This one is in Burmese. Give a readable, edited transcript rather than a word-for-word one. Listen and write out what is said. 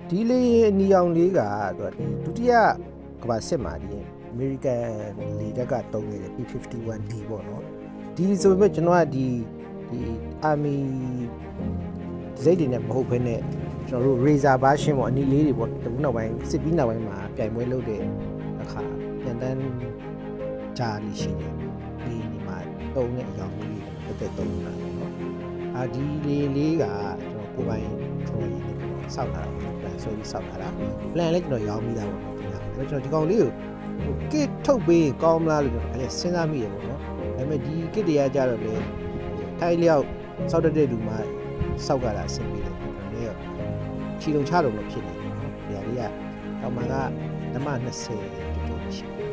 ဒီလေအနီရောင်လေးကသူကဒုတိယကမ္ဘာစစ်မှာဒီအမေရိကန်လေတပ်ကတုံးနေတဲ့ P51D ပေါ့နော်ဒီဆိုပေမဲ့ကျွန်တော်ကဒီarmy ဒီစိတ်တွေနဲ့မဟုတ်ဘဲနဲ့ကျွန်တော်တို့ razor version ပေါ့အနီလေးတွေပေါ့တခုနောက်ပိုင်းစစ်ပြီးနောက်ပိုင်းမှာပြိုင်ပွဲလုပ်တဲ့အခါပြန်တန်းဂျာလီရှိတယ်ဒီမှာတုံးတဲ့အရောင်လေးတွေတက်တုံးတာနော်ဒီလေးကကျွန်တော်ကိုယ်ပိုင် drawing နဲ့စောက်လာတာplan ဆွဲပြီးစောက်လာတာ plan လည်းကျွန်တော်ရောင်းမိတာပေါ့နော်ကျွန်တော်ဒီကောင်လေးကိုkit ထုတ်ပေးကောင်းမလားလို့ကျွန်တော်အဲ့စဉ်းစားမိရပေါ့နော်ဒါပေမဲ့ဒီ kit တွေကကြတော့လေထိုင်လျောက်စောက်တဲ့လူမှစောက်ကြတာအဆင်ပြေတယ်ကျွန်တော်လည်းချီလုံချလို့မဖြစ်နေဘူးနော်ဒီဟာလေးကတောင်မှန်ကနမ20တူတူရှိတယ်